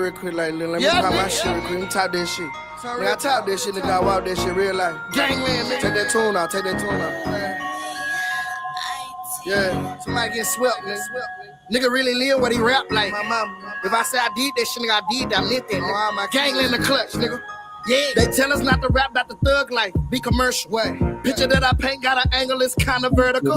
real quick, like, let me pop my shit real quick. Let me top that shit. Nigga, I top that shit, nigga. I walk that shit real life. Gangland, nigga. Take that tune out, take that tune out. Yeah, somebody get swept, nigga. Nigga really live what he rap like. My mama. If I say I did that shit, nigga, I did that. Nuthin. Oh, my Gangland in the clutch, nigga. Yeah, they tell us not to rap about the thug life, be commercial. What? Picture that I paint got an angle, it's kinda vertical.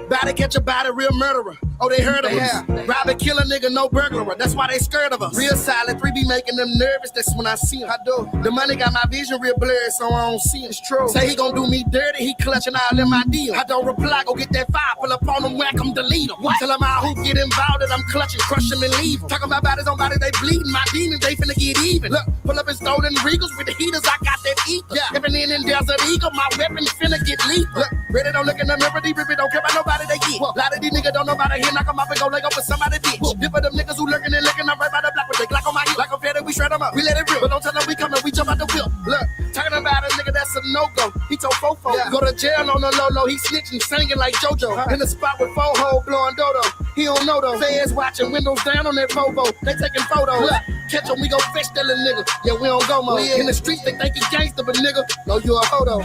Body catch a body, real murderer. Oh, they heard of us. Rob and kill a nigga, no burglar. That's why they scared of us. Real silent, 3 be making them nervous. That's when I see him. I do. The money got my vision real blurred, so I don't see him. It's true. Say he gon' do me dirty, he clutching all in my deal. I don't reply, go get that fire, pull up on him, whack him, delete him. What? Tell him how who get involved, that I'm clutching, crush him and leave him. Talking about bodies on bodies, they bleeding. My demons, they finna get even. Look, pull up in stolen Regals with the heaters, I got that heat. Yeah. If an in Desert Eagle, my weapon finna get lethal. Look, ready don't look in the mirror, these ripping don't care about nobody they get. A lot of these niggas don't know about it here, knock them up and go leg up with somebody bitch. Dip of them niggas who lurking and licking, I'm right by the block with the Glock on my hip. Like a feather, we shred them up, we let it rip. But don't tell them we coming, we jump out the whip. Look, talking about a nigga that's a no-go. He told Fofo, go to jail on the low-low. He snitching, singing like JoJo. In the spot with Fo-Ho, blowing dodo. He don't know though. Feds watching, windows down on that Volvo. They taking photos. Look, catch him, we gon' fetch that little nigga. Yeah, we don't go mo. In the streets, they think he gangster, but nigga, no, you a hodo.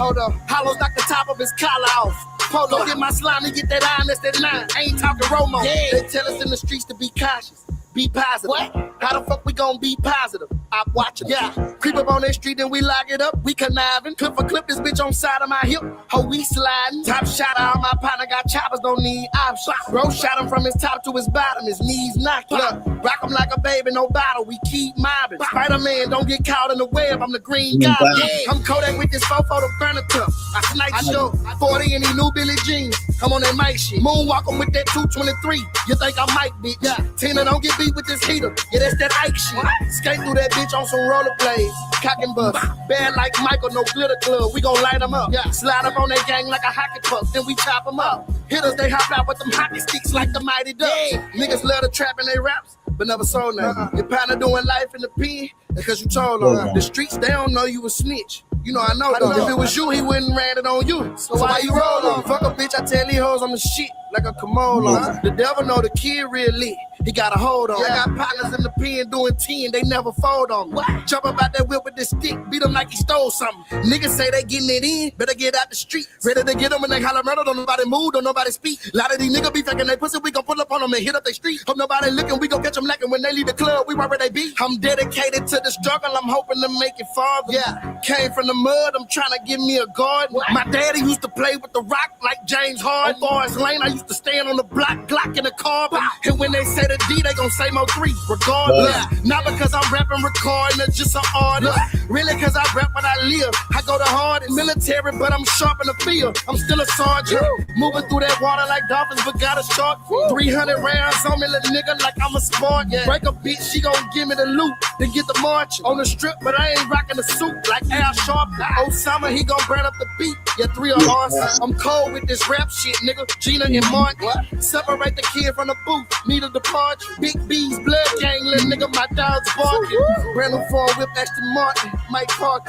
Hollows knock the top of his collar off. Polo, get my slime and get that iron, that's that 9. Ain't talking Romo. Yeah. They tell us in the streets to be cautious, be positive. What? How the fuck we gon' be positive? I watch it. Yeah. Creep up on that street and we lock it up. We conniving. Clip for clip this bitch on side of my hip. Ho, we sliding. Top shot out my partner got choppers, don't need options. Bro shot him from his top to his bottom. His knees knocked. Look, rock him like a baby, no bottle. We keep mobbing. Spider-Man, don't get caught in the web. I'm the green guy. Yeah. I'm Kodak with this Fofo to burn a cup. I snipe show. 40 and he new Billy Jeans. I'm on that mic shit. Moonwalking with that 223. You think I might be? Yeah. Tina don't get beat with this heater. Yeah, that's that Ike shit. Skate through that bitch on some rollerblades. Cock and bust. Bad like Michael, no glitter club. We gon' light them up. Yeah. Slide up on that gang like a hockey puck. Then we chop them up. Hitters, they hop out with them hockey sticks like the Mighty Ducks. Yeah. Niggas love to trap in they raps, but never sold nothing. Your partner doing life in the pen, that's cause you told on. The streets, they don't know you a snitch. You know I know though. If it was you, he wouldn't ran it on you. So why you roll on? Fuck a bitch, I tell these hoes I'm the shit like a Kamolo. The devil know the kid real lit. He got a hold on. I got partners in the pen doing 10, they never fold on me. Jump up out that whip with this stick, beat him like he stole something. Niggas say they getting it in, better get out the street. Ready to get them when they holler murder, don't nobody move, don't nobody speak. A lot of these niggas be faking they pussy, we gon' pull up on them and hit up they street. Hope nobody looking, we gon' catch them lacking when they leave the club, we right where they be. I'm dedicated to the struggle, I'm hoping to make it farther. Yeah, came from the mud, I'm trying to give me a garden. My daddy used to play with the rock like James Harden. On Forest Lane, I used to stand on the block, Glock in the car. And when they say the D, they gon' say MO3, regardless. Not because I'm rapping, recording, it's just an artist. Really cause I rap what I live. I go the hardest. Military, but I'm sharp in the field. I'm still a sergeant. Moving through that water like dolphins, but got a shark. 300 rounds on me, little nigga, like I'm a sport. Break a bitch, she gon' give me the loot. Then get the march on the strip, but I ain't rocking the suit like Al Sharp. Osama, he gon' burn up the beat. Yeah, 3 of us. I'm cold with this rap shit, nigga. Gina and Mark. Separate the kid from the booth. Need a departure. Big B's blood gang, little nigga, my dog's barking. Brand new phone whip, Aston Martin. Mike Park,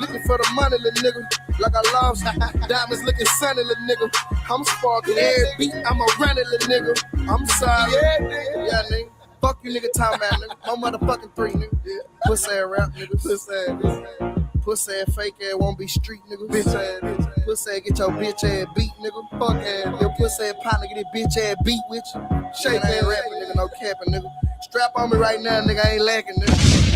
looking for the money, little nigga. Like I lost diamonds looking sunny, little nigga. I'm sparking every beat, I'ma run it, little nigga. I'm sorry. Yeah, nigga. Fuck you, nigga, time out, nigga. No motherfucking 3, nigga. Pussy ass rap, nigga. Pussy ass. Pussy ass fake ass won't be street, nigga. Bitch ass. Pussy ass get your bitch ass beat, nigga. Fuck ass. Your pussy ass partner get his bitch ass beat with you. Shake ass rapping, nigga. No capping, nigga. Strap on me right now, nigga. I ain't lacking, nigga.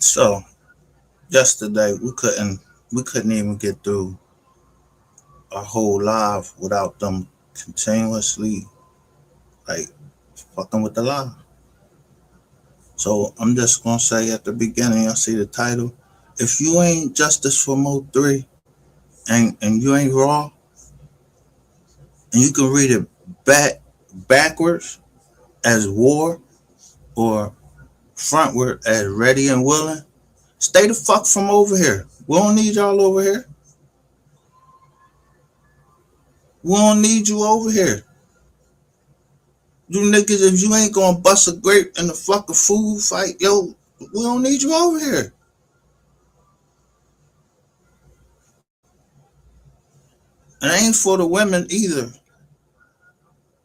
So yesterday we couldn't even get through a whole live without them continuously like fucking with the live. So I'm just gonna say at the beginning, I see the title. If you ain't justice for MO3 and you ain't raw, and you can read it backwards as war or frontward as ready and willing, stay the fuck from over here. We don't need y'all over here. We don't need you over here. You niggas, if you ain't gonna bust a grape in the fucking food fight, yo, we don't need you over here. And it ain't for the women either.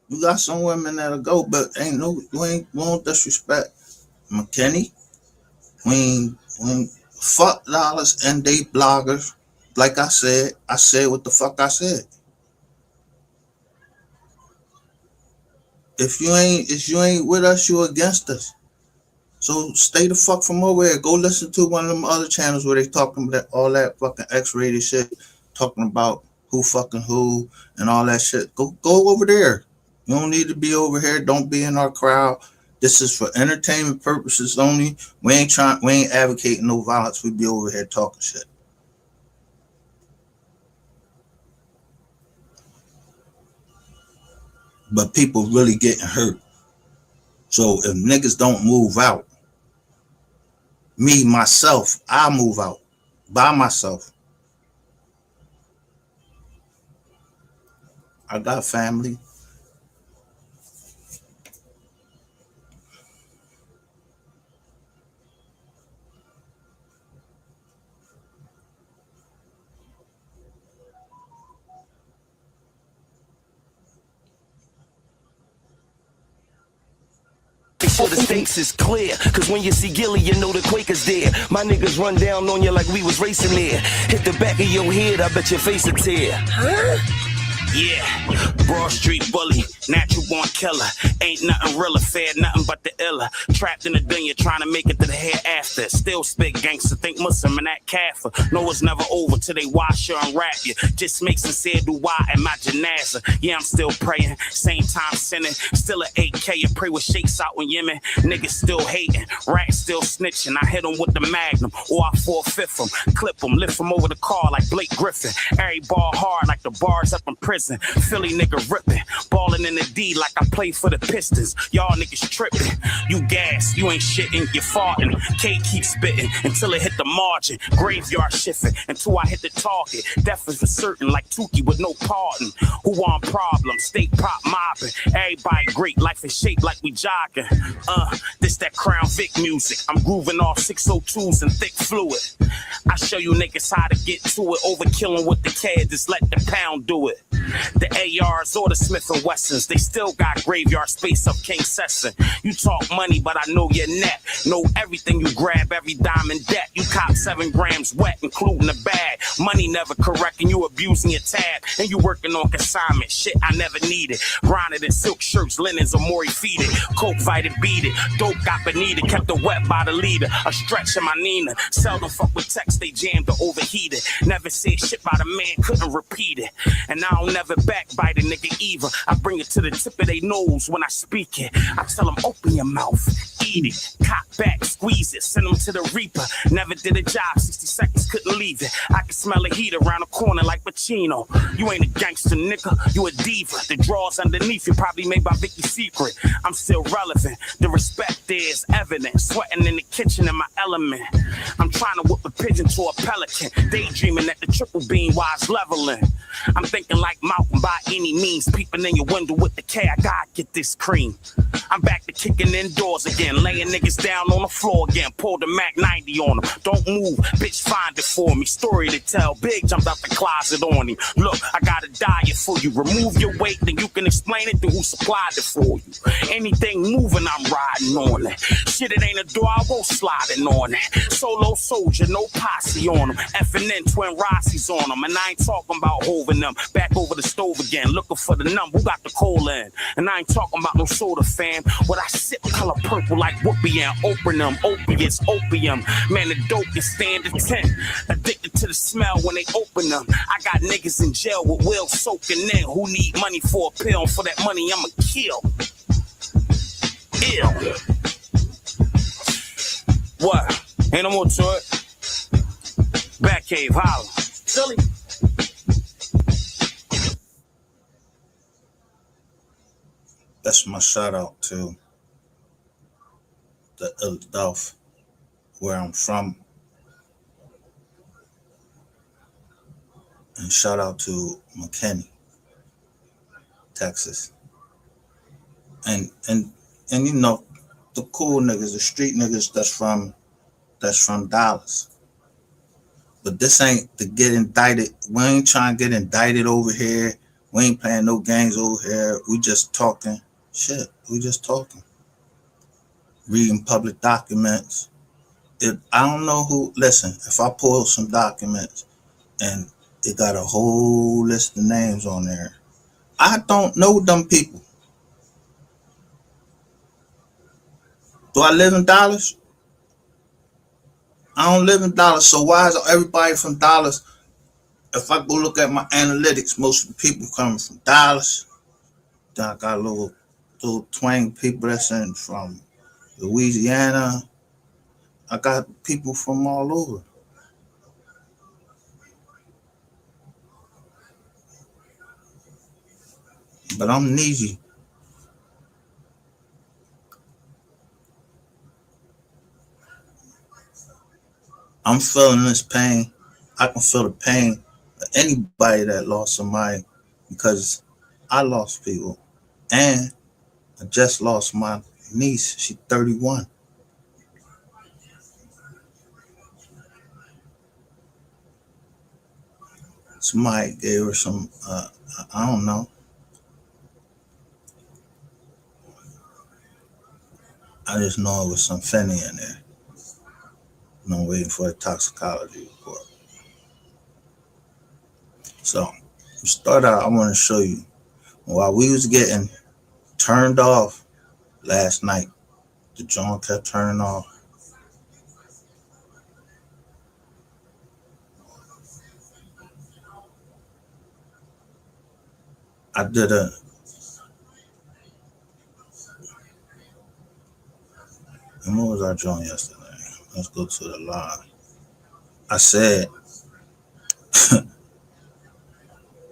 You got some women that'll go, but we won't disrespect McKinney. We ain't fuck dollars and they bloggers. Like I said what the fuck I said. If you ain't with us, you against us. So stay the fuck from over here. Go listen to one of them other channels where they talking about all that fucking X-rated shit, talking about who fucking who and all that shit. Go over there. You don't need to be over here. Don't be in our crowd. This is for entertainment purposes only. We ain't advocating no violence. We be over here talking shit. But people really getting hurt. So if niggas don't move out, myself, I move out by myself. I got family. Make sure the stakes is clear, cause when you see Gilly, you know the Quakers there. My niggas run down on you like we was racing there. Hit the back of your head, I bet your face a tear. Huh? Yeah, Broad Street bully, natural born killer. Ain't nothing real affair, nothing but the illa. Trapped in the dunya, trying to make it to the hereafter. Still spit gangster, think Muslim and that kafir. No, it's never over till they wash you and rap you. Just make sincere dua in my janaza. Yeah, I'm still praying, same time sinning. Still at 8K, and pray with shakes out in Yemen. Niggas still hating, rats still snitching. I hit them with the magnum, or I 4/5 them. Clip them, lift them over the car like Blake Griffin. Every ball hard like the bars up in prison. Philly nigga ripping, ballin' in the D like I play for the Pistons. Y'all niggas tripping, you gas, you ain't shitting, you farting. K keep spitting until it hit the margin. Graveyard shifting until I hit the target. Death is for certain like Tukey with no pardon. Who want problems? State prop mobbing. Everybody great, life is shaped like we jogging. This that Crown Vic music. I'm grooving off 602s and thick fluid. I show you niggas how to get to it. Overkilling with the CAD, just let the pound do it. The ARs or the Smith & Wessons, they still got graveyard space up King Sesson. You talk money, but I know your net. Know everything you grab, every dime in debt. You cop 7 grams wet, including the bag. Money never correct, and you abusing your tab. And you working on consignment, shit I never needed. Grinded in silk shirts, linens, or Maury feeded. Coke fighted, beat it. Dope got beneath it, kept it wet by the leader. A stretch in my Nina. Seldom fuck with text, they jammed or overheated. Never said shit by the man, couldn't repeat it. And I don't never backbite a nigga either. I bring it to the tip of their nose when I speak it. I tell them, open your mouth, eat it. Cock back, squeeze it, send them to the reaper. Never did a job, 60 seconds, couldn't leave it. I can smell a heat around the corner like Pacino. You ain't a gangster, nigga, you a diva. The drawers underneath you probably made by Vicky Secret. I'm still relevant, the respect is evident. Sweating in the kitchen in my element. I'm trying to whip a pigeon to a pelican. Daydreaming at the triple beam while it's leveling. I'm thinking like mountain by any means. Peeping in your window with the K, I gotta get this cream. I'm back to kicking indoors again. Laying niggas down on the floor again. Pull the Mac 90 on them. Don't move, bitch, find it for me. Story to tell, Big jumped out the closet on him. Look, I got a diet for you. Remove your weight, then you can explain it to who supplied it for you. Anything moving, I'm riding on it. Shit, it ain't a door, I won't sliding on it. Solo soldier, no posse on them. F&N, twin Rossies on them. And I ain't talking about hoving them. Back over the stove again, looking for the number. Who got the cola in? And I ain't talking about no soda, fam. What I sip color purple like whoopee and open them. Opiates, opium. Man, the dope can stand the 10. Addicted to the smell when they open them. I got niggas in jail with will soaking in. Who need money for a pill? And for that money, I'ma kill. Ill. What? Ain't no more to it. Batcave, holla. Silly. That's my shout out to the Philadelphia, where I'm from. And shout out to McKinney, Texas. and you know, the cool niggas, the street niggas that's from Dallas. But this ain't to get indicted. We ain't trying to get indicted over here. We ain't playing no games over here. We just talking shit. We just talking. Reading public documents. If I don't know who, listen, if I pull some documents and it got a whole list of names on there, I don't know them people. Do I live in Dallas? I don't live in Dallas. So why is everybody from Dallas? If I go look at my analytics, most of the people coming from Dallas. Then I got a little twang people that's in from Louisiana. I got people from all over. But I'm needy. I'm feeling this pain. I can feel the pain of anybody that lost somebody because I lost people. And I just lost my niece. She's 31. Somebody gave her some, I don't know. I just know it was some fentanyl in there. And I'm waiting for a toxicology report. So, to start out, I want to show you while we was getting turned off last night, the joint kept turning off. I did a, and what was our joint yesterday? Let's go to the live. I said,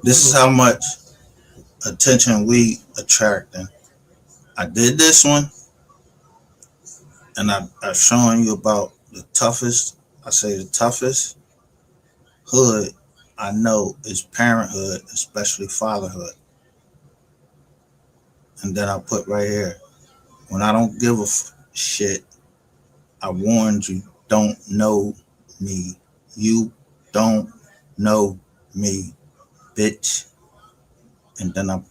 this is how much attention we attracting. I did this one, and I've shown you about the toughest, I say the toughest hood I know is parenthood, especially fatherhood. And then I put right here, when I don't give a shit, I warned you, don't know me. You don't know me, bitch. And then I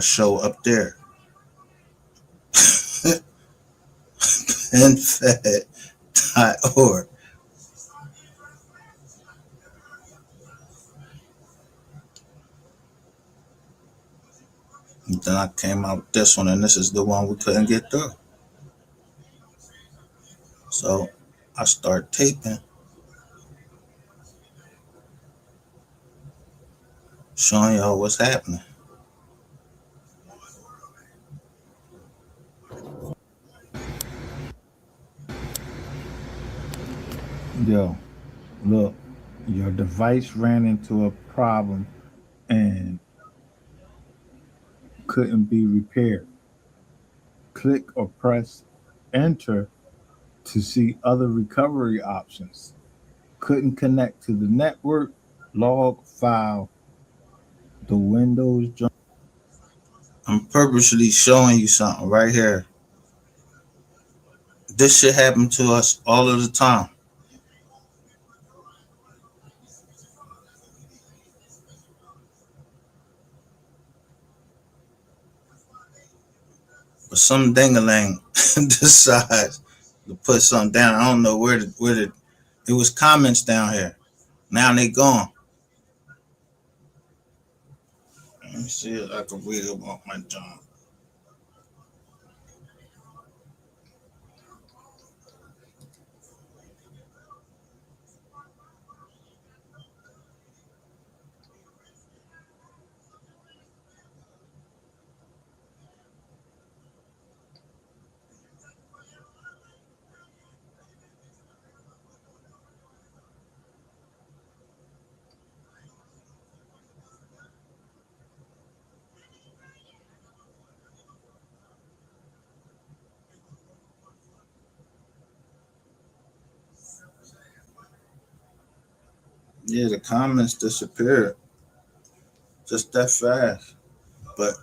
show up there. PenFed.org. And then I came out with this one, and this is the one we couldn't get through. So I start taping, showing y'all what's happening. Yo, look, your device ran into a problem and couldn't be repaired. Click or press enter to see other recovery options. Couldn't connect to the network, log file, the Windows. I'm purposely showing you something right here. This shit happen to us all of the time. But some dingaling decides to put something down. I don't know where it was comments down here. Now they gone. Let me see if I can read about my job. Yeah, the comments disappeared just that fast. But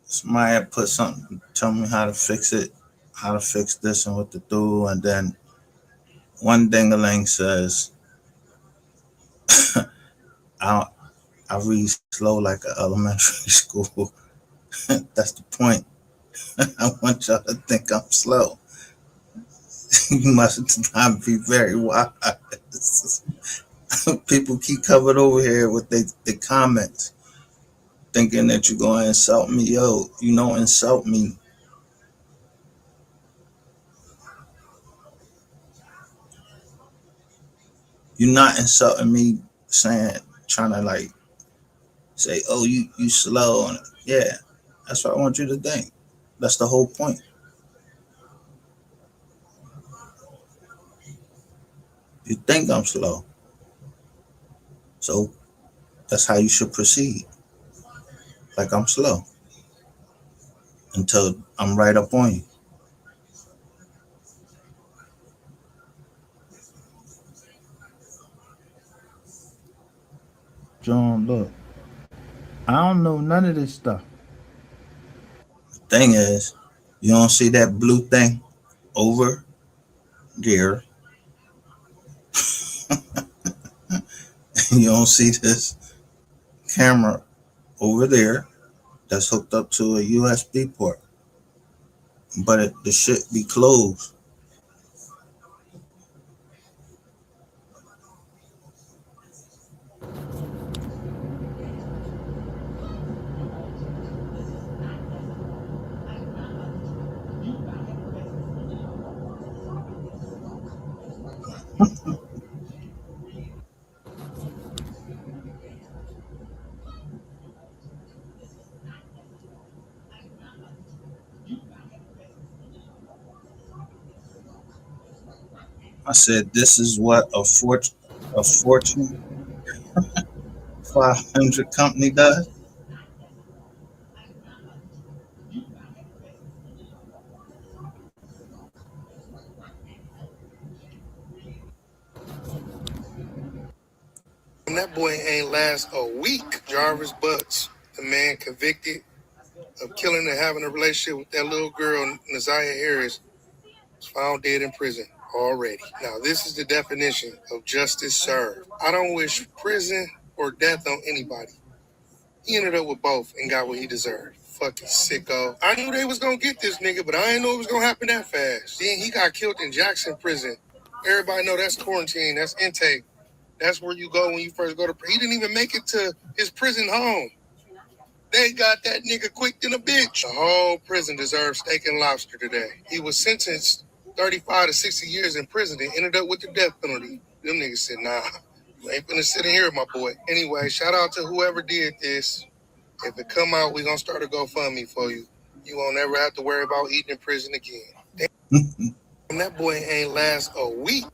somebody had put something, tell me how to fix it, how to fix this and what to do. And then one dingaling says, I, I read slow like an elementary school. That's the point. I want y'all to think I'm slow. You must not be very wise. People keep coming over here with their comments, thinking that you're going to insult me. Yo, you don't insult me. You're not insulting me saying, trying to like say, oh, you slow. And yeah, that's what I want you to think. That's the whole point. You think I'm slow. So that's how you should proceed. Like I'm slow until I'm right up on you. John, look, I don't know none of this stuff. The thing is, you don't see that blue thing over there. You don't see this camera over there that's hooked up to a USB port, but the shit be closed. I said, this is what a Fortune 500 company does. And that boy ain't last a week. Jarvis Butts, the man convicted of killing and having a relationship with that little girl, Naziah Harris, was found dead in prison already. Now, this is the definition of justice served. I don't wish prison or death on anybody. He ended up with both and got what he deserved. Fucking sicko. I knew they was gonna get this nigga, but I didn't know it was gonna happen that fast. Then he got killed in Jackson prison. Everybody know that's quarantine, that's intake. That's where you go when you first go to prison. He didn't even make it to his prison home. They got that nigga quick than a bitch. The whole prison deserves steak and lobster today. He was sentenced 35 to 60 years in prison and ended up with the death penalty. Them niggas said, nah, you ain't finna sit in here, my boy. Anyway, shout out to whoever did this. If it come out, we gonna start a GoFundMe for you. You won't ever have to worry about eating in prison again. Damn, that boy ain't last a week.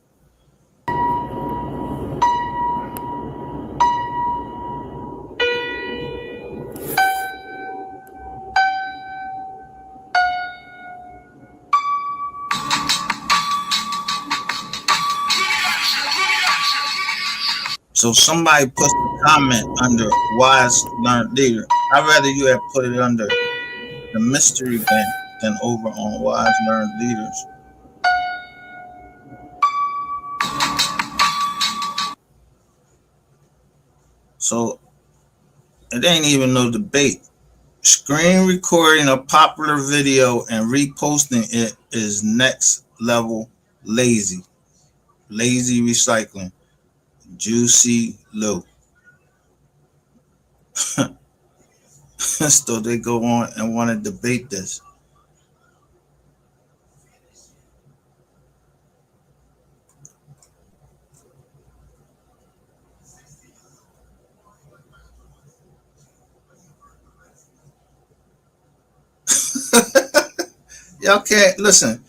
So somebody puts a comment under wise learned leader. I'd rather you have put it under the mystery bank than over on wise learned leaders. So it ain't even no debate. Screen recording a popular video and reposting it is next level lazy. Lazy recycling. Juicy Lou. So they go on and want to debate this. Y'all can't listen.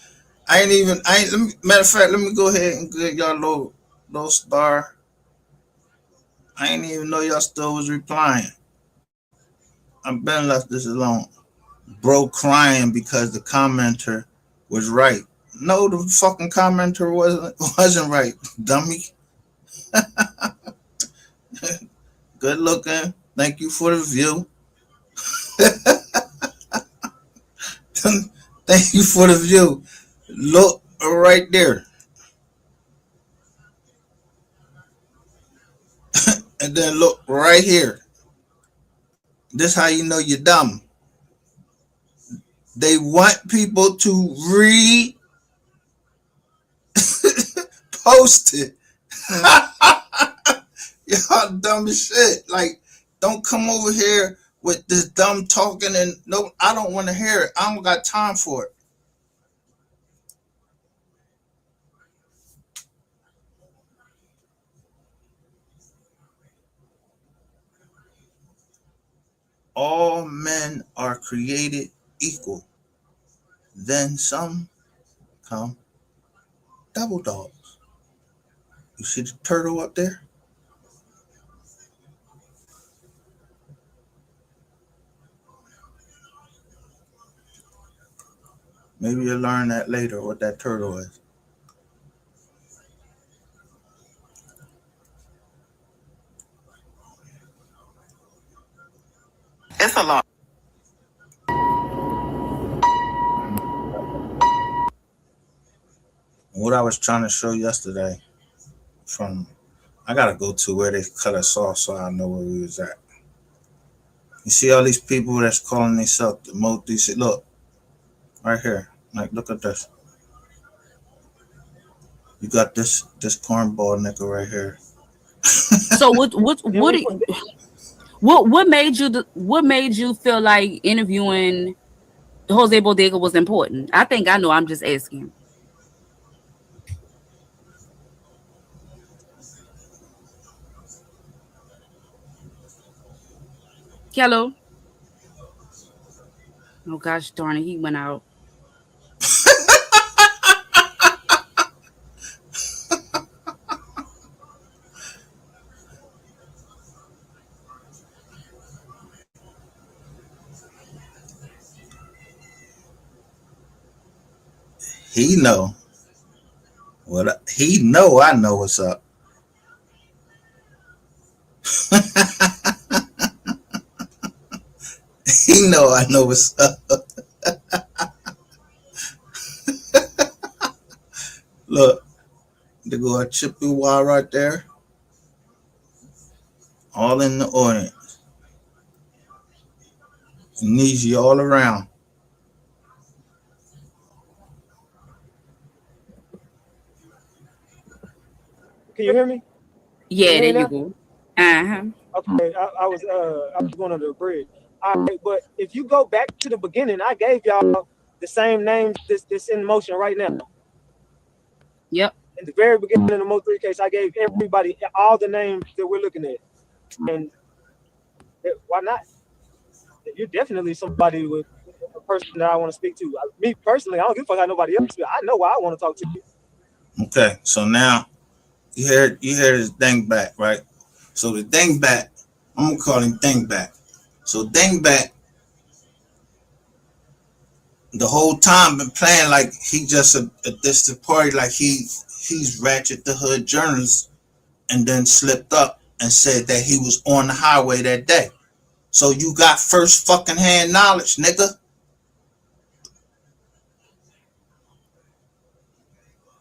Matter of fact, let me go ahead and give y'all low star. I ain't even know y'all still was replying. I've been left this alone. Bro crying because the commenter was right. No, the fucking commenter wasn't right, dummy. Good looking. Thank you for the view. Thank you for the view. Look right there. And then look right here. This how you know you're dumb. They want people to post it. Y'all dumb as shit. Like, don't come over here with this dumb talking and no, I don't want to hear it. I don't got time for it. All men are created equal. Then some come double dogs. You see the turtle up there? Maybe you'll learn that later what that turtle is. It's a lot. What I was trying to show yesterday from I gotta go to where they cut us off so I know where we was at. You see all these people that's calling themselves the MO3. Look, right here. Like, look at this. You got this cornball nigga right here. So what made you feel like interviewing Jose Bodega was important? I think I know. I'm just asking. Hello. Oh gosh darn it, he went out. He know what he know. I know what's up. He know I know what's up. Look, they go a Chippewa right there. All in the audience. Needs you all around. Can you hear me? Can you Yeah, hear there me you now? go. Uh-huh. Okay, I was going under the bridge. All right, but if you go back to the beginning, I gave y'all the same names that's in motion right now. Yep. In the very beginning of the MO3 case, I gave everybody all the names that we're looking at. And why not? You're definitely somebody with a person that I want to speak to. Me personally, I don't give a fuck how nobody else feels. I know why I want to talk to you. Okay, so now you hear this dingbat, right? So the dingbat, I'm gonna call him dingbat. So dingbat, the whole time been playing like he just a distant party, like he's Ratchet the Hood journalist, and then slipped up and said that he was on the highway that day. So you got first fucking hand knowledge, nigga.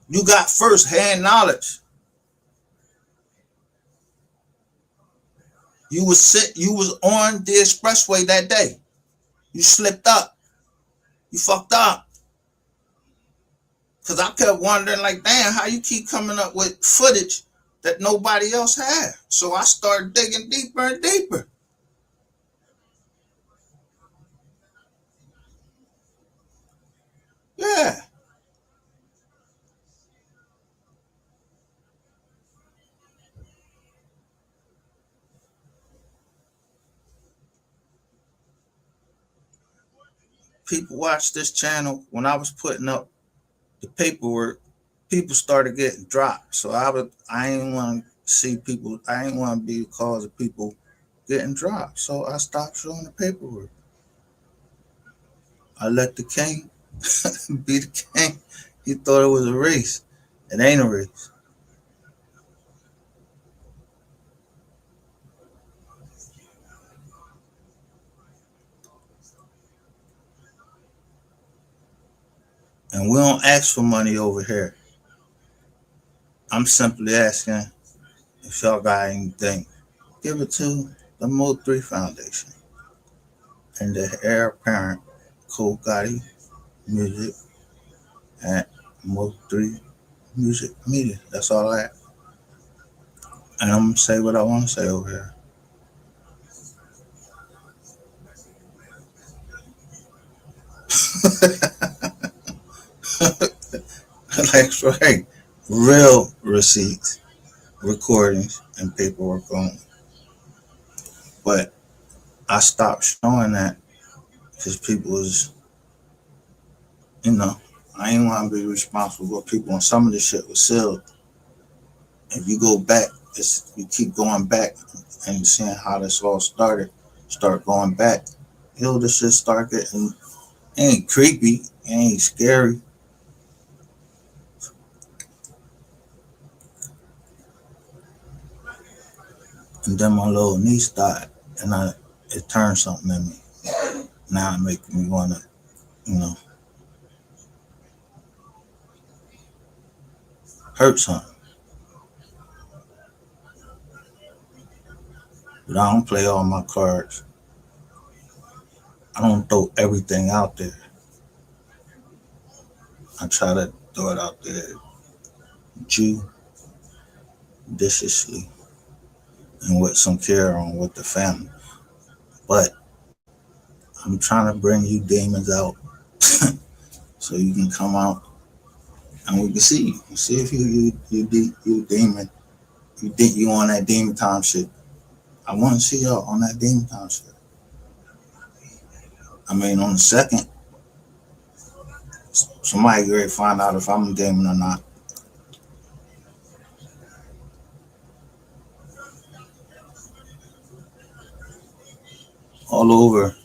You got first hand knowledge. You was on the expressway that day. You slipped up. You fucked up. Cause I kept wondering, like, damn, how you keep coming up with footage that nobody else had. So I started digging deeper and deeper. Yeah. People watch this channel. When I was putting up the paperwork, people started getting dropped. So I ain't want to see people, I ain't want to be the cause of people getting dropped. So I stopped showing the paperwork. I let the king be the king. He thought it was a race. It ain't a race. And we don't ask for money over here. I'm simply asking if y'all got anything, give it to the MO3 Foundation and the heir apparent Cole Gotti Music at MO3 Music Media. That's all I have. And I'm going to say what I want to say over here. That's right. Real receipts, recordings, and paperwork only. But I stopped showing that because people was, I ain't want to be responsible for people, and some of this shit was sealed. If you go back, you keep going back and seeing how this all started, start going back, this shit start getting, it ain't creepy, it ain't scary. And then my little niece died, and it turned something in me. Now it makes me want to, hurt something. But I don't play all my cards. I don't throw everything out there. I try to throw it out there judiciously and with some care on with the family. But I'm trying to bring you demons out so you can come out and we can see you. See if you demon. You think you on that demon time shit. I want to see y'all on that demon time shit. I mean, on the second, somebody ready to find out if I'm a demon or not. All over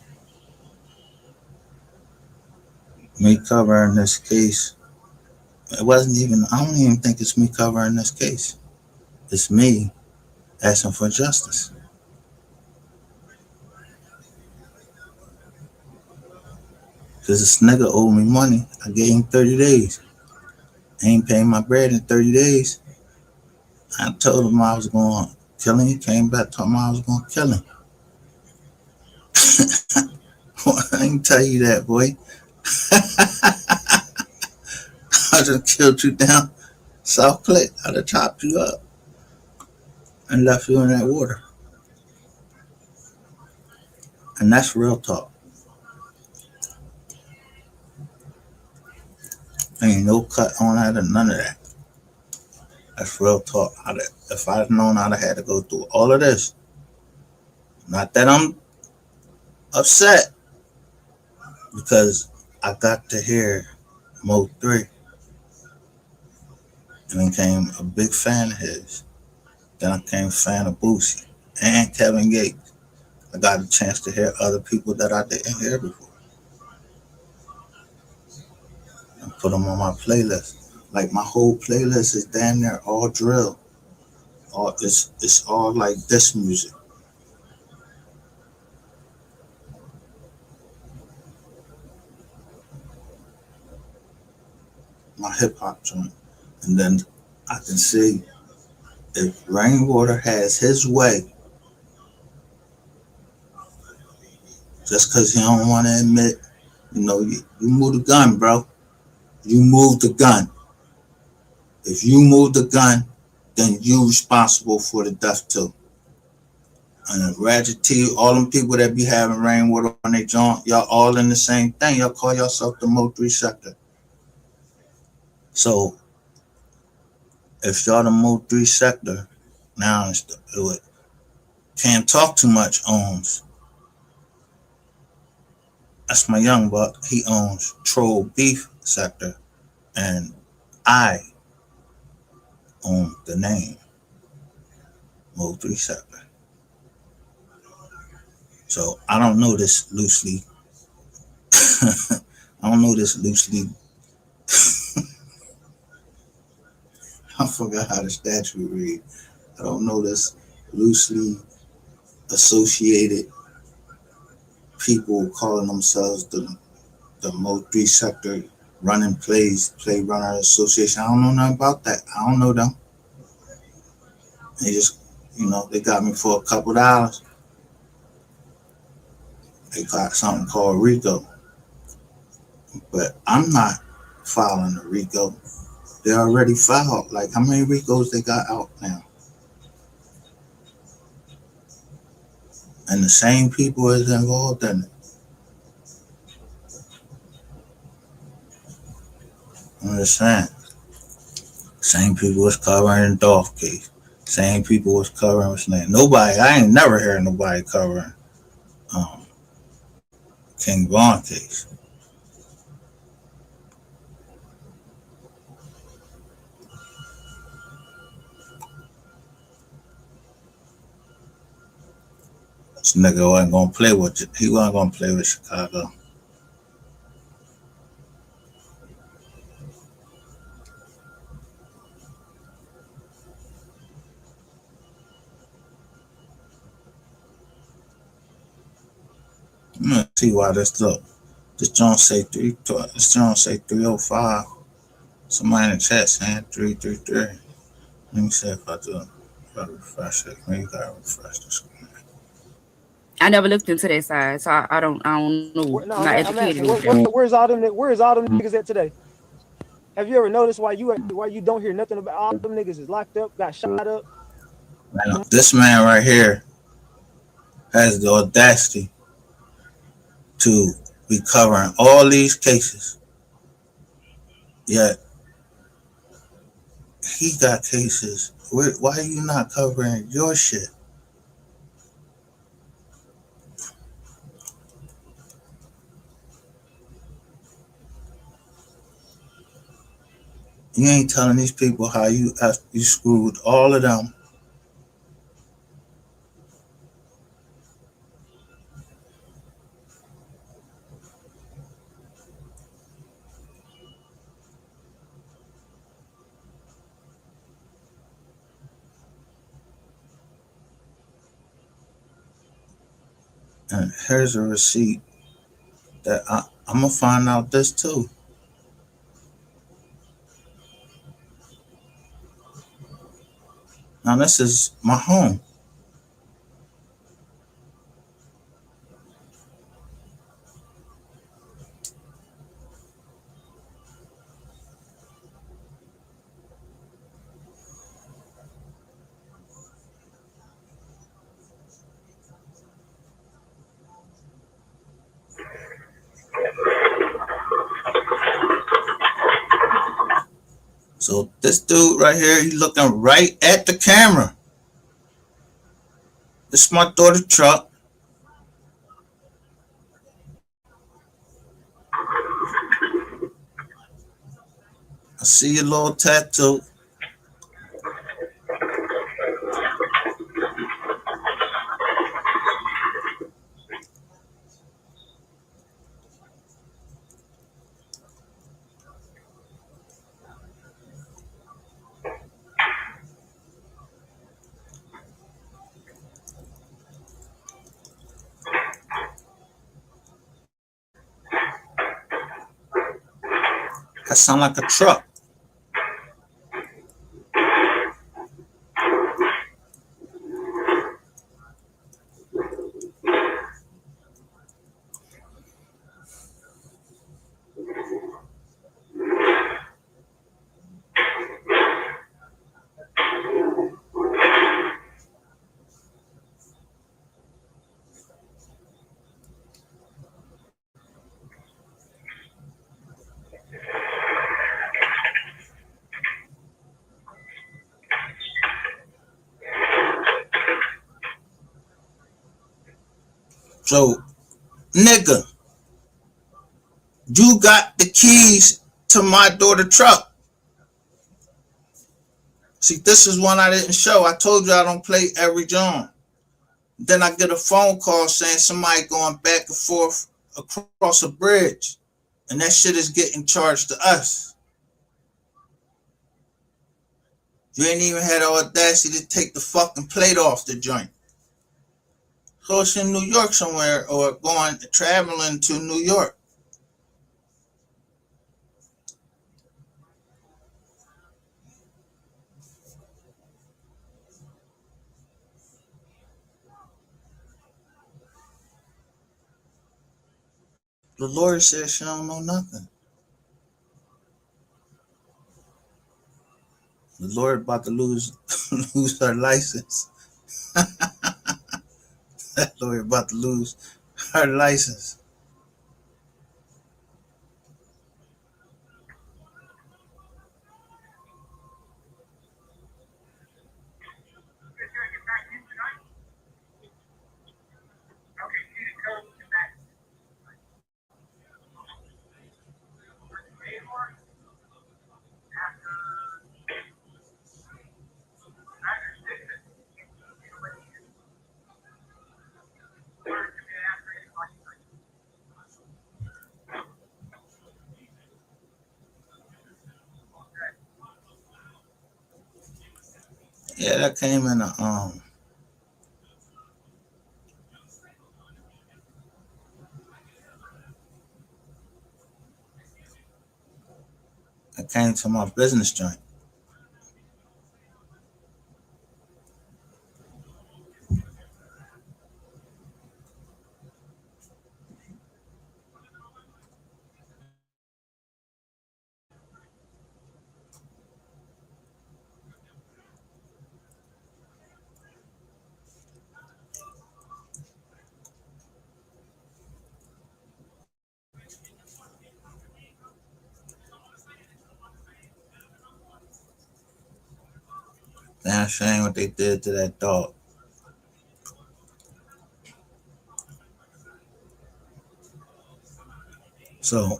me covering this case. It wasn't even, I don't even think it's me covering this case. It's me asking for justice. Because this nigga owed me money. I gave him 30 days. I ain't paying my bread in 30 days. I told him I was going to kill him. He came back, told me I was going to kill him. I ain't tell you that, boy. I just killed you down South Click. I'd have chopped you up and left you in that water. And that's real talk. Ain't no cut on that or none of that. That's real talk. If I'd known I'd have had to go through all of this. Not that I'm upset, because I got to hear MO3 and became a big fan of his. Then I became a fan of Boosie and Kevin Gates. I got a chance to hear other people that I didn't hear before. I put them on my playlist. Like my whole playlist is damn near all drill. It's all like this music. My hip hop joint. And then I can see if Rainwater has his way, just because he don't want to admit, you move the gun, bro. You move the gun. If you move the gun, then you responsible for the death too. And Ratchet T, all them people that be having Rainwater on their joint, y'all all in the same thing. Y'all call yourself the MO3 sector. So if y'all the MO3 sector, now it can't talk too much owns. That's my young buck. He owns Troll Beef sector, and I own the name MO3 sector. So I don't know this loosely. I don't know this loosely. I forgot how the statute read. I don't know this loosely associated people calling themselves the MO3 sector running plays, play runner association. I don't know nothing about that. I don't know them. They just, they got me for a couple dollars. They got something called RICO. But I'm not filing a RICO. They already filed. Like, how many RICOs they got out now? And the same people is involved in it. I'm just saying. Same people was covering the Dolph case. Same people was covering what's name. Nobody, I ain't never heard nobody covering King Von case. This nigga wasn't gonna play with it. He wasn't gonna play with Chicago. Let's see why this look. This John say 305. Somebody in the chat saying 333. Let me see if I refresh it. Maybe you gotta refresh the screen. I never looked into that side, so I don't know. No, I'm not educated with that. where's all them niggas at today? Have you ever noticed why you don't hear nothing about all them niggas is locked up, got shot up? Now, this man right here has the audacity to be covering all these cases. Yet he got cases. Why are you not covering your shit? You ain't telling these people how you screwed all of them. And here's a receipt that I'm gonna find out this too. Now this is my home. So this dude right here, he's looking right at the camera. This is my daughter's truck. I see your little tattoo. That sound like a truck. So, nigga, you got the keys to my daughter's truck. See, this is one I didn't show. I told you I don't play every John. Then I get a phone call saying somebody going back and forth across a bridge. And that shit is getting charged to us. You ain't even had the audacity to take the fucking plate off the joint. So it's in New York somewhere or traveling to New York. The lawyer said she don't know nothing. The lawyer about to lose lose her license. That lawyer about to lose her license. Yeah, that came in it came to my business joint. Damn shame what they did to that dog. So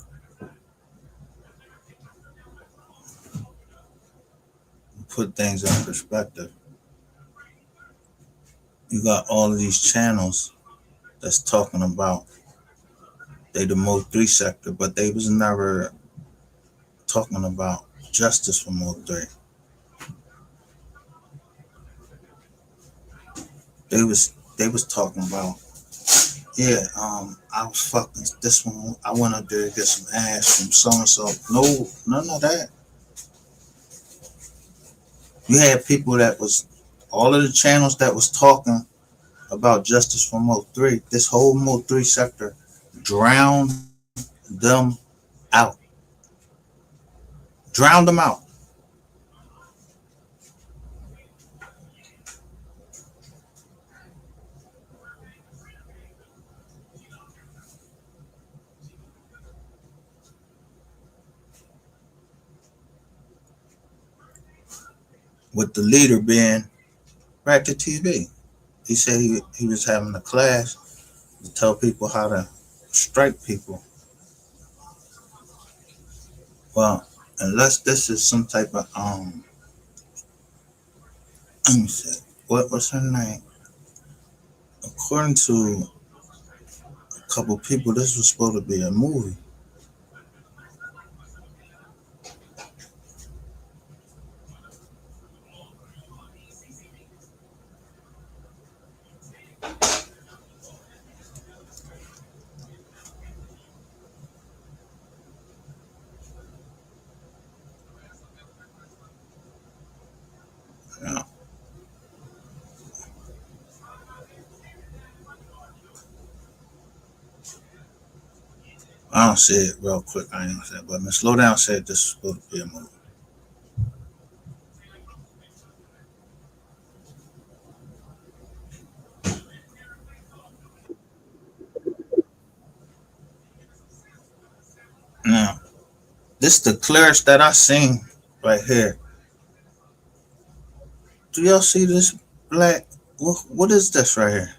put things in perspective. You got all of these channels that's talking about they the MO3 sector, but they was never talking about justice for MO3. They was talking about, yeah, I was fucking this one. I went up there to get some ass from so and so. No, none of that. You had people that was all of the channels that was talking about justice for MO3. This whole MO3 sector drowned them out. Drowned them out. With the leader being Ratchet TV. He said he was having a class to tell people how to strike people. Well, unless this is some type of let me see, what's her name? According to a couple people, this was supposed to be a movie. Yeah. I don't see it real quick. I ain't gonna say it, but Miss Slowdown said this was supposed to be a movie. Now, this is the clearest that I seen right here. Do y'all see this black? What is this right here?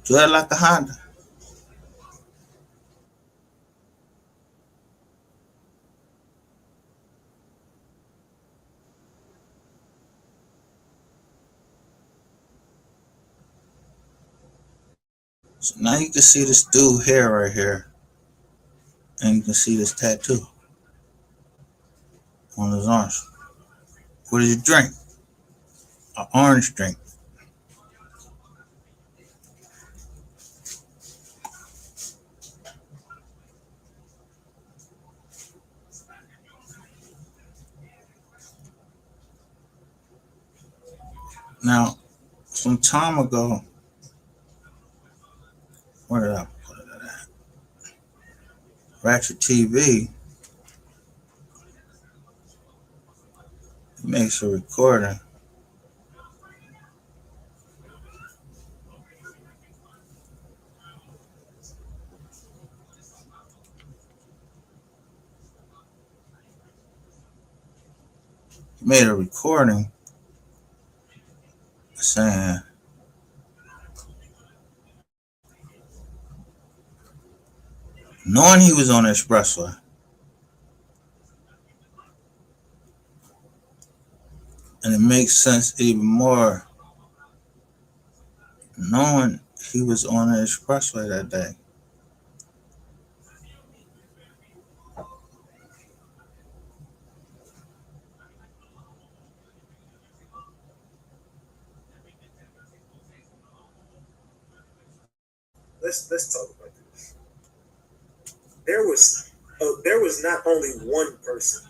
Do that like a Honda? So now you can see this dude hair right here, and you can see this tattoo on his arms. What did you drink? An orange drink. Now, some time ago, Ratchet TV makes a recording. He made a recording saying, knowing he was on the expressway, and it makes sense even more knowing he was on the expressway that day. Let's talk about this. There was not only one person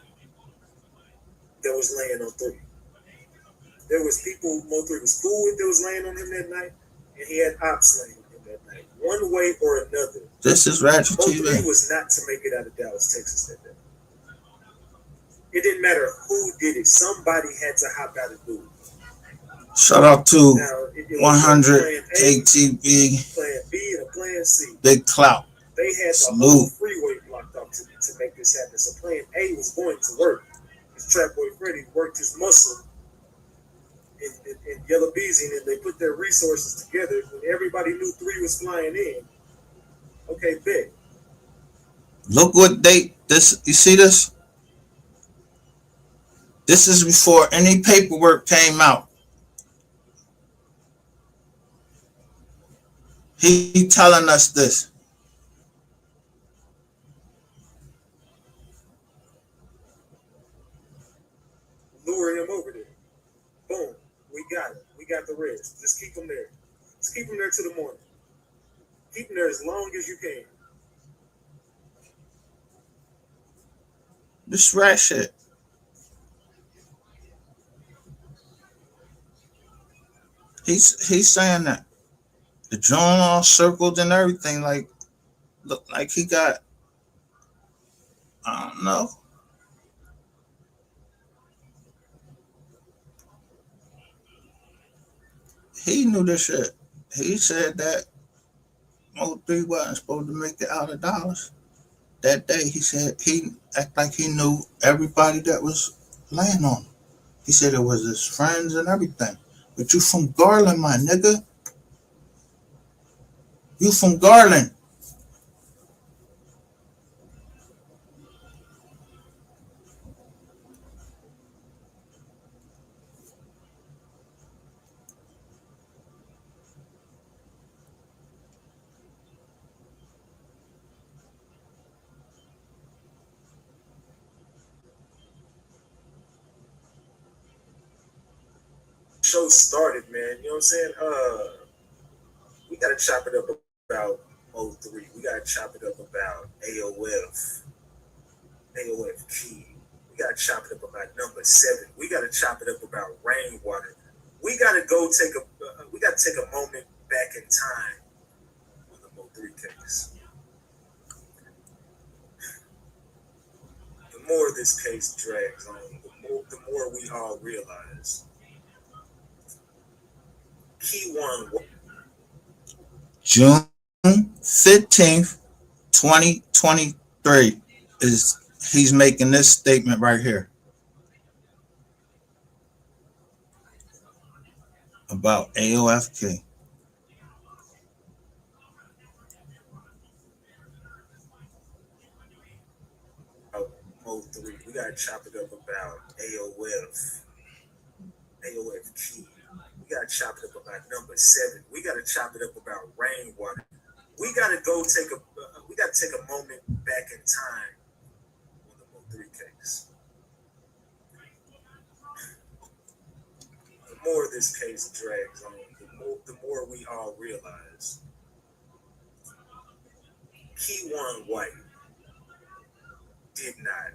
that was laying on 3. There was people Mo3 was cool with that was laying on him that night, and he had ops laying on him that night. One way or another, This is Ratchet Mo3 TV. was not to make it out of Dallas, Texas that day. It didn't matter who did it. Somebody had to hop out and do it. Shout out to Now, it 100 plan A, ATV, plan B, and a plan C. Big Clout. They had the Salute. whole freeway blocked off to make this happen. So plan A was going to work. His Trap Boy Freddy worked his muscle in Yellow Beezy, and they put their resources together. When everybody knew 3 was flying in, okay, bet. Look what this, you see this? This is before any paperwork came out. He telling us this. Lure him over there. Boom. We got it. We got the rest. Just keep them there. Just keep them there till the morning. Keep them there as long as you can. This rat shit. He's saying that the drone all circled and everything, like look like he got, I don't know. He knew this shit. He said that MO3 wasn't supposed to make it out of Dallas. That day, he said he act like he knew everybody that was laying on him. He said it was his friends and everything. But you from Garland, my nigga. You from Garland. Show started, man. You know what I'm saying? We gotta chop it up about MO3. We gotta chop it up about AOF Key. We gotta chop it up about number 7. We gotta chop it up about Rainwater. We gotta take a moment back in time on the MO3 case. The more this case drags on, the more we all realize Key One. June 15th, 2023 is he's making this statement right here about AOFK. MO3. We gotta chop it up about AOF Key. We gotta chop it up about number 7. We gotta chop it up about Rainwater. We gotta take a moment back in time on the MO3 case. The more this case drags on, the more we all realize Key One White did not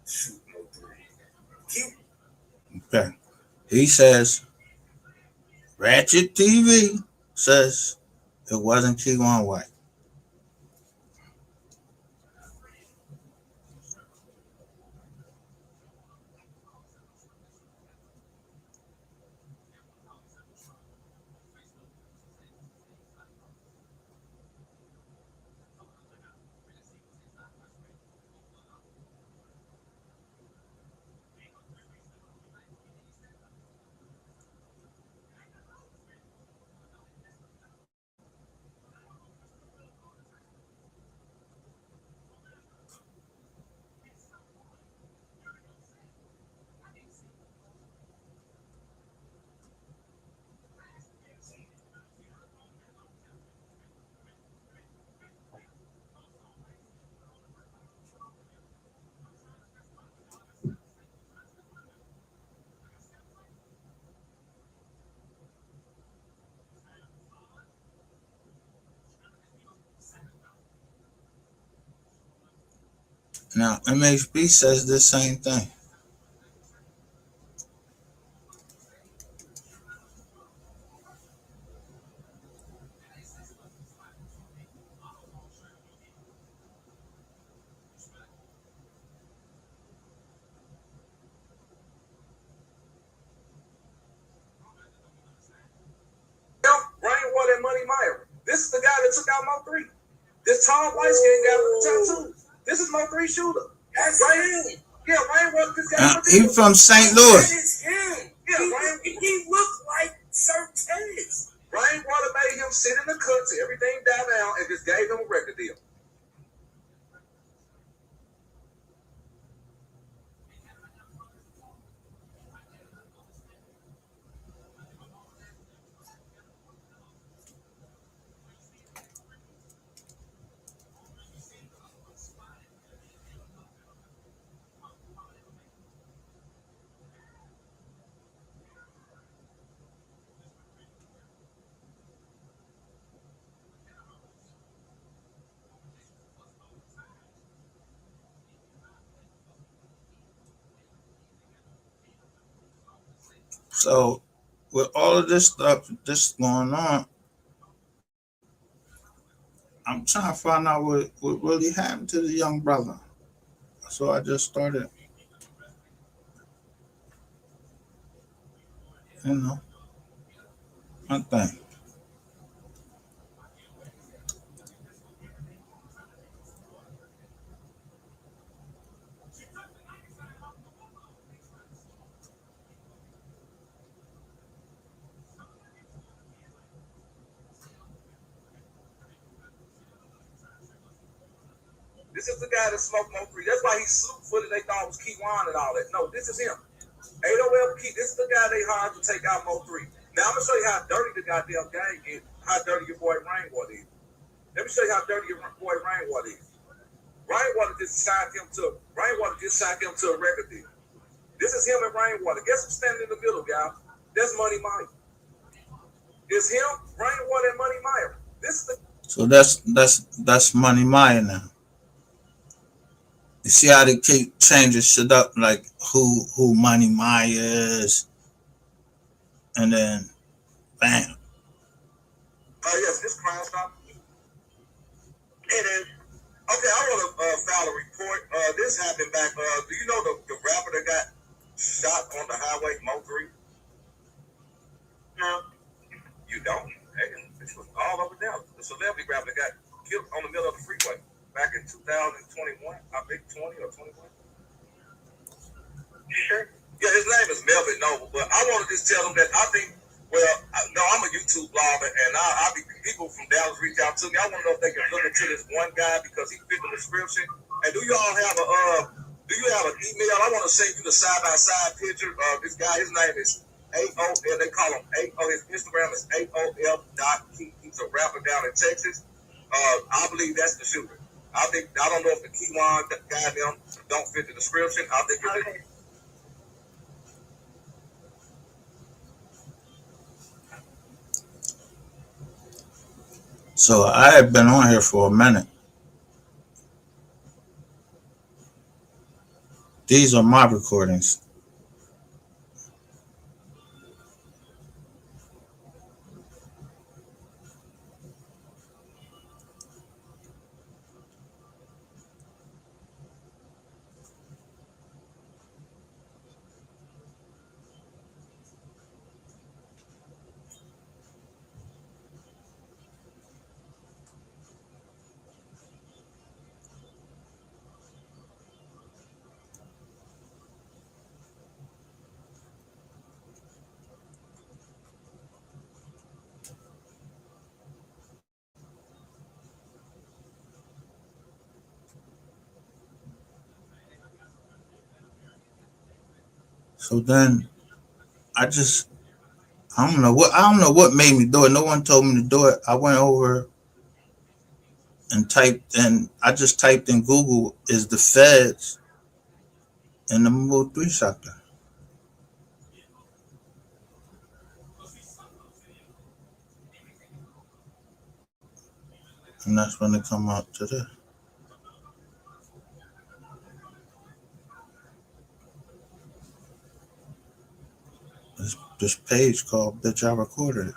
shoot MO3. Okay. He says, Ratchet TV says it wasn't Key One White. Now, MHB says the same thing. Rainwater and Money Meyer. This is the guy that took out Mo3. This tall, light skinned guy with the tattoos. This is Mo3 shooter. That's right. Yeah, Rainwater. This guy. He from St. Louis. That is him. Yeah, he looked like Sir Tez. Rainwater made him sit in the cut till everything died down and just gave him a record deal. So, with all of this stuff this going on, I'm trying to find out what really happened to the young brother. So I just started, my thing. This is the guy that smoked Mo3. That's why he slew footed. They thought it was Keywan and all that. No, this is him. 8OL Key. This is the guy they hired to take out Mo3. Now I'm gonna show you how dirty the goddamn gang is. How dirty your boy Rainwater is. Let me show you how dirty your boy Rainwater is. Rainwater just signed him to a record deal. This is him and Rainwater. Guess who's standing in the middle, guys? That's Money Meyer. It's him, Rainwater, and Money Meyer. This is the. So that's Money Meyer now. You see how they keep changing shit up, like who Money Meyer is, and then bam. Yes, this Crime Stop. And then, okay, I want to file a report. This happened back. Do you know the rapper that got shot on the highway, Mo3? No, you don't. Hey, this was all over there. The celebrity rapper that got killed on the middle of the freeway back in 2021. I think 20 or 21. Sure. Yeah, his name is Melvin Noble. But I want to just tell him that I think. Well, no, I'm a YouTube blogger, and I be people from Dallas reach out to me. I want to know if they can look into this one guy because he fit the description. And do you all have do you have an email? I want to send you the side by side picture of this guy. His name is AOL. They call him AO. His Instagram is AOL.Key. He's a rapper down in Texas. I believe that's the shooter. I don't know if the Keywan guy them don't fit the description. I think okay. So I had been on here for a minute. These are my recordings. So then I don't know what made me do it. No one told me to do it. I went over and I just typed in Google, is the feds in the MO3 sector? And that's when they come out to this. this page called Bitch I Recorded It.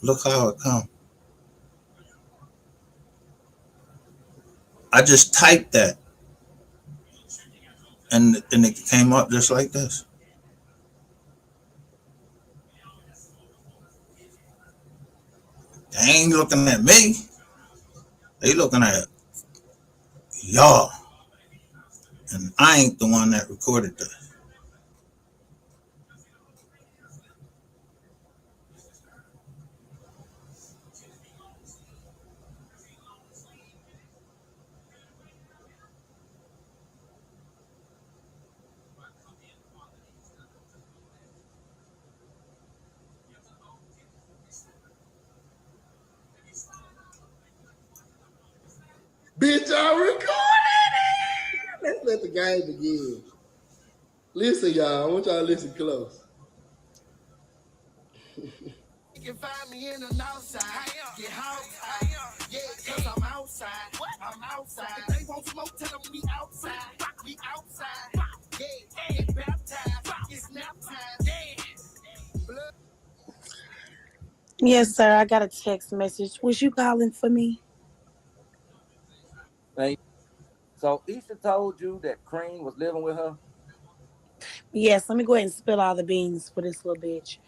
Look how it come. I just typed that and it came up just like this. They ain't looking at me. They looking at y'all. And I ain't the one that recorded this. Bitch, I recorded it. Let's let the game begin. Listen, y'all. I want y'all to listen close. You can find me in the north side. Get outside. Yeah, cause I'm outside. What? I'm outside. If they want smoke, tell them we outside. We outside. Yeah, get baptized. It's nap time. Yes, sir. I got a text message. Was you calling for me? So Issa told you that Cream was living with her? Yes, let me go ahead and spill all the beans for this little bitch.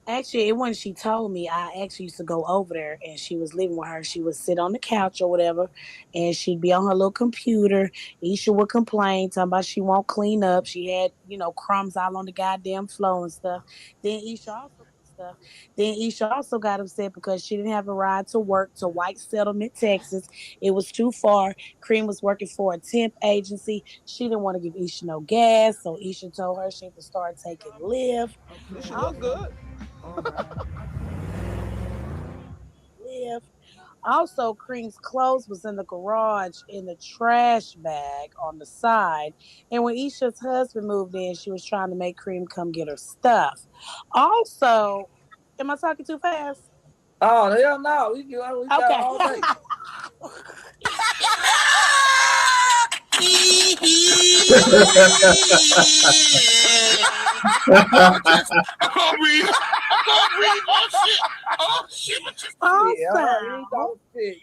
Actually, it wasn't she told me. I actually used to go over there and she was living with her. She would sit on the couch or whatever and she'd be on her little computer. Isha would complain, talking about she won't clean up. She had, crumbs all on the goddamn floor and stuff. Then Isha also stuff. Then Isha also got upset because she didn't have a ride to work to White Settlement, Texas. It was too far. Cream was working for a temp agency. She didn't want to give Isha no gas, so Isha told her she had to start taking Lyft. She look good. Lyft. Also, Cream's clothes was in the garage in the trash bag on the side. And when Isha's husband moved in, she was trying to make Cream come get her stuff. Also, am I talking too fast? Oh, hell no. We got Okay. all day.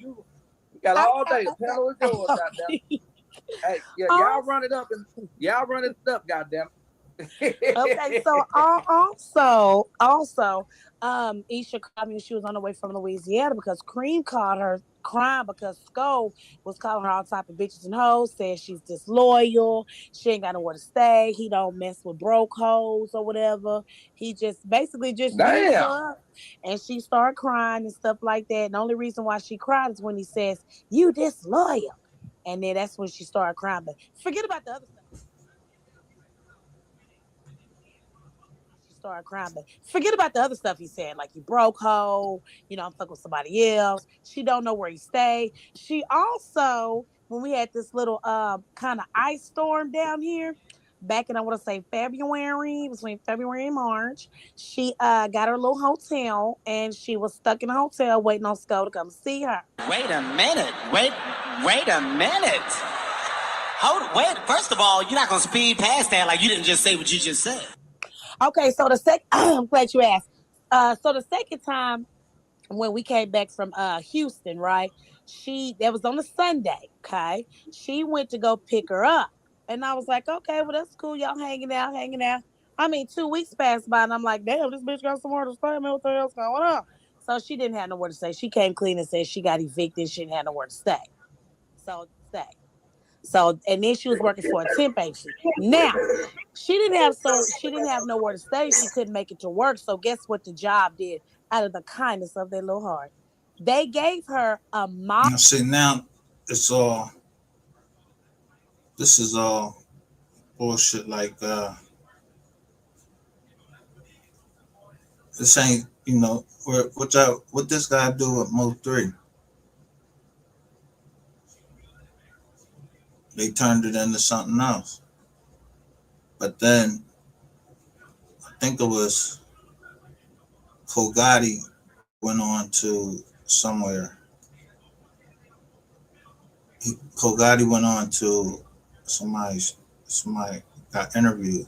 You got all day. The panel is yours, goddamn. Hey, yeah, y'all run it up, goddamn. Okay, so Isha called me when she was on the way from Louisiana because Cream called her crying because Sko was calling her all type of bitches and hoes, saying she's disloyal, she ain't got nowhere to stay, he don't mess with broke hoes or whatever. He just basically just used her up. And she started crying and stuff like that. And the only reason why she cried is when he says, "You disloyal." And then that's when she started crying. But forget about the other stuff. She started crying, but forget about the other stuff he said, like you broke hoe, I'm fucking with somebody else. She don't know where he stay. She also, when we had this little kind of ice storm down here, back in I want to say February, between February and March, she got her little hotel and she was stuck in a hotel waiting on Sko to come see her. Wait a minute. Wait a minute. Wait. First of all, you're not gonna speed past that like you didn't just say what you just said. Okay, so I'm glad you asked. So the second time when we came back from Houston, right? That was on a Sunday, okay? She went to go pick her up. And I was like, okay, well, that's cool. Y'all hanging out. I mean, 2 weeks passed by and I'm like, damn, this bitch got somewhere to stay. Man, what the hell's going on? So she didn't have nowhere to stay. She came clean and said she got evicted. She didn't have nowhere to stay. And then she was working for a temp agency. Now, she didn't have nowhere to stay. She couldn't make it to work. So guess what the job did out of the kindness of their little heart? They gave her a Now, see, now it's all, this is all bullshit. Like, this ain't, what this guy do with MO3? They turned it into something else. But then, I think it was Kogati went on to somewhere. Kogati went on to somebody got interviewed,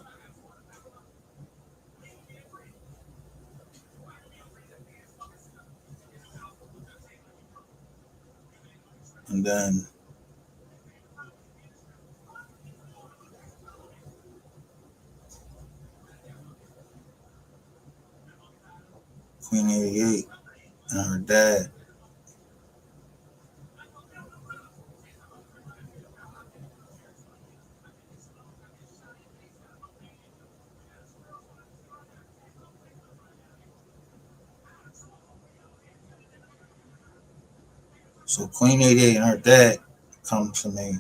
And then Queen 88 and her dad. So Queen 88 and her dad come to me.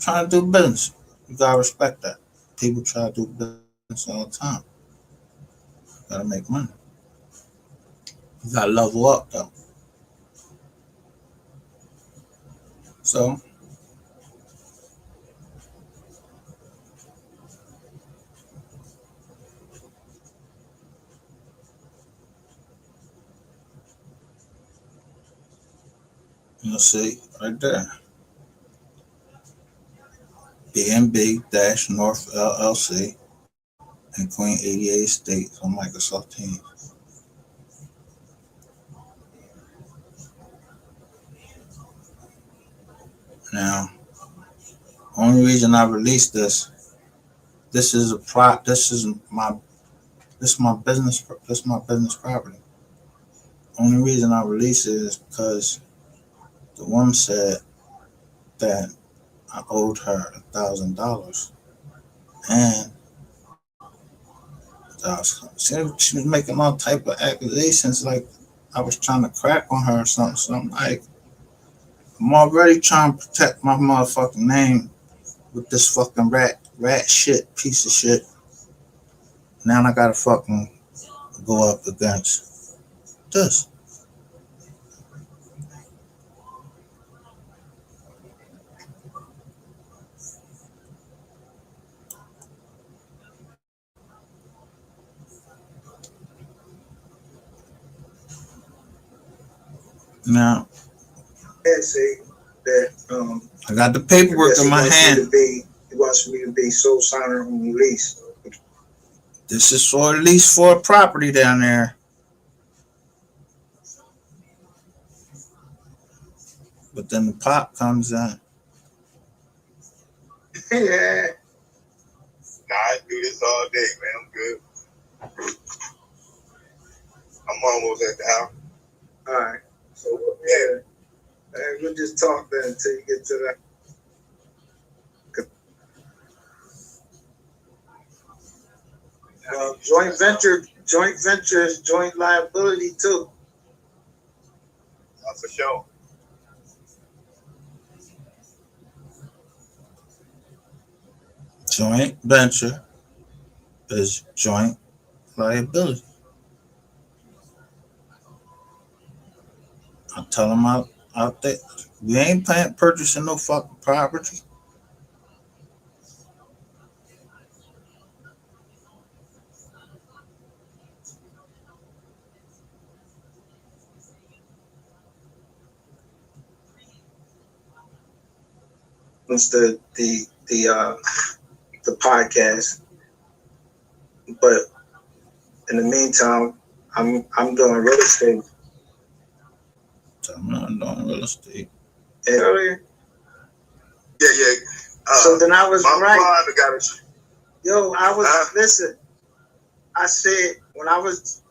Trying to do business. You gotta respect that. People try to do business all the time. Gotta make money. You gotta level up though. So you'll see right there. BNB-North LLC and Queen 88 Estates on Microsoft Teams. Now, only reason I released this is my business property. Only reason I released it is because the woman said that I owed her $1,000, and she was making all type of accusations like I was trying to crack on her or something. So I'm like, I'm already trying to protect my motherfucking name with this fucking rat shit piece of shit. Now I gotta fucking go up against this. Now, say that I got the paperwork in my hand. He wants me to be sole signer on the lease. This is for a lease for a property down there. But then the pop comes in. Yeah. Nah, I do this all day, man. I'm good. I'm almost at the house. All right. So yeah, we'll just talk then until you get to that. Joint venture is joint liability too. For sure. Joint venture is joint liability. I tell them out there, we ain't purchasing no fucking property. It's the podcast, but in the meantime, I'm doing real estate. I'm not doing real estate. And earlier, Yeah. so then I was right. Got it. Yo, listen. I said when I was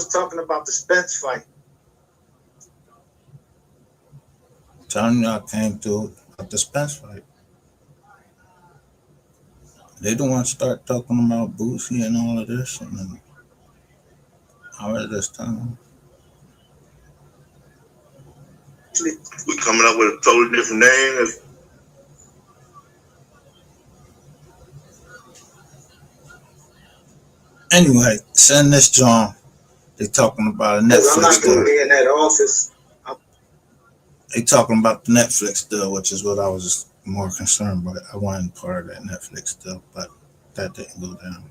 talking about the Spence fight. Telling you I came through at the Spence fight. They don't want to start talking about Boosie and all of this, and then I was just telling them. We coming up with a totally different name. Anyway, send this John. They talking about a Netflix I'm not going to deal. be in that office. They talking about the Netflix deal, which is what I was more concerned about. I wasn't part of that Netflix deal, but that didn't go down.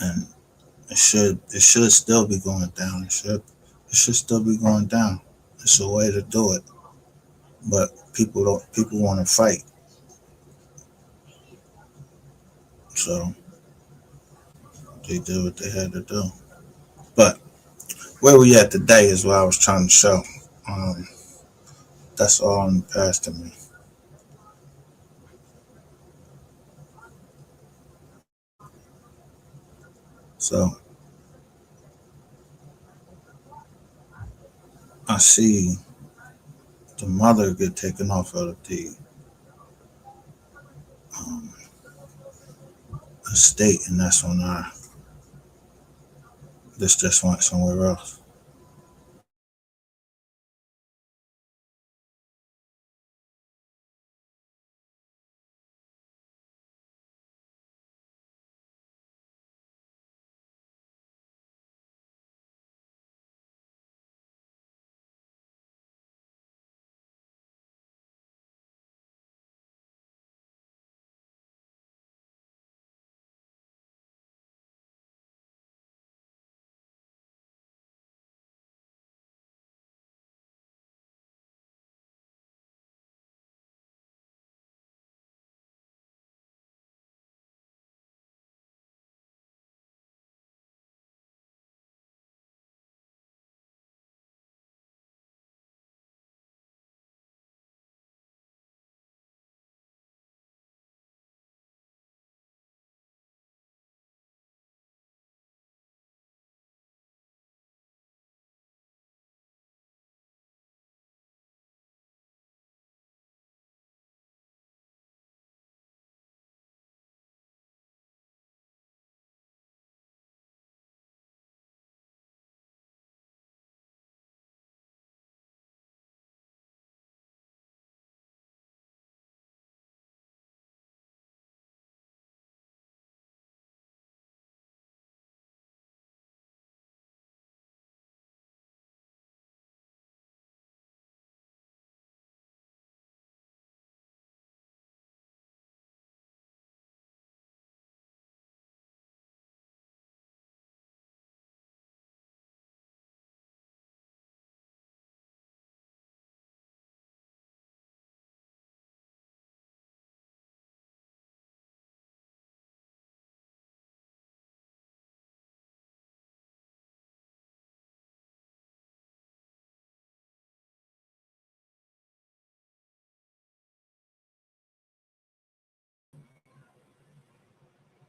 And it should still be going down. It should still be going down. It's a way to do it. But people want to fight. So they did what they had to do. But where we at today is what I was trying to show. Um, that's all in the past to me. So I see the mother get taken off of the um, estate, and that's when this just went somewhere else.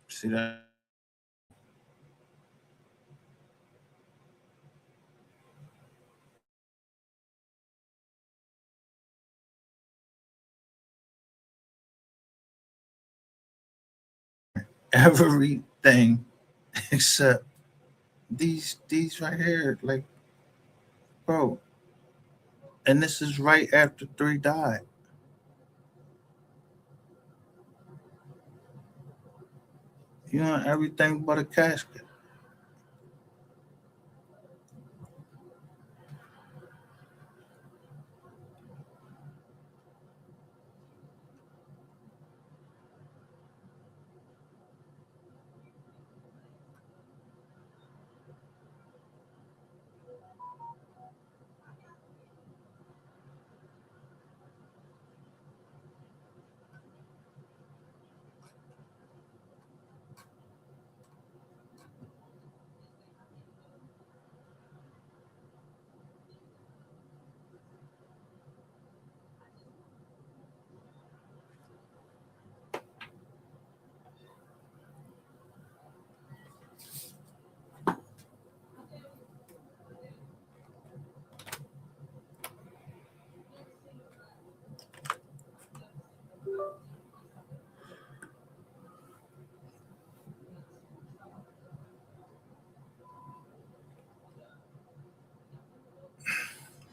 See that? Everything except these right here, like, bro. And this is right after three died. You know, everything but a casket.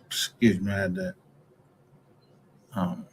Excuse me, I had that. Um,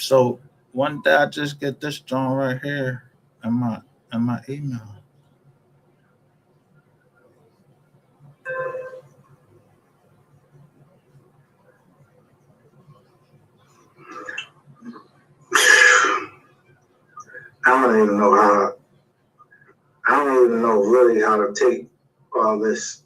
So one day I just get this joint right here in my email. I don't even know how. I don't even know really how to take all this.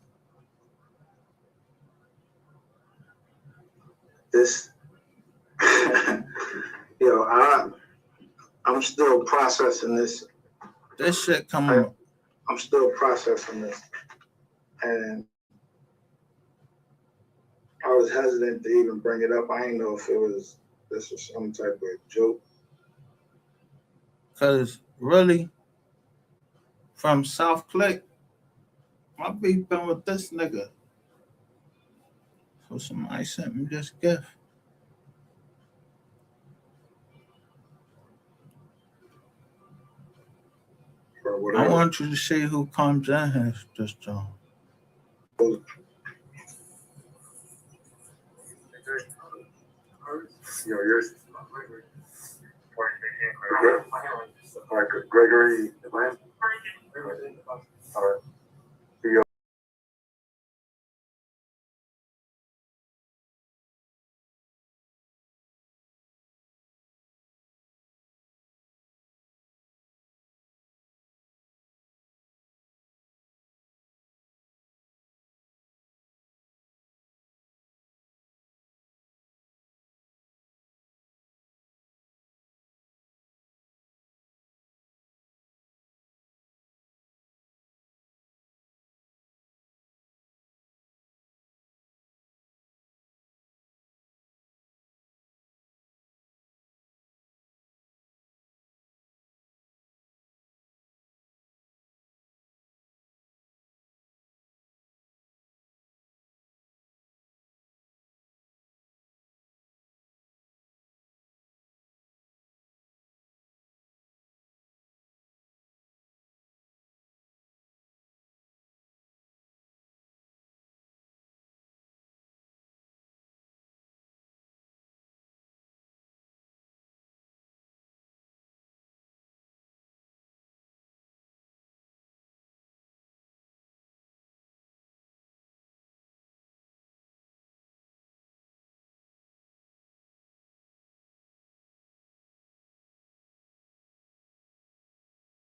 I'm still processing this. This shit coming. I'm still processing this, and I was hesitant to even bring it up. I didn't know if this was some type of joke. Cause really, from South Click, my beef been with this nigga. So somebody sent me this gift. I want you to see who comes in here this joint. Yours. Gregory. All right.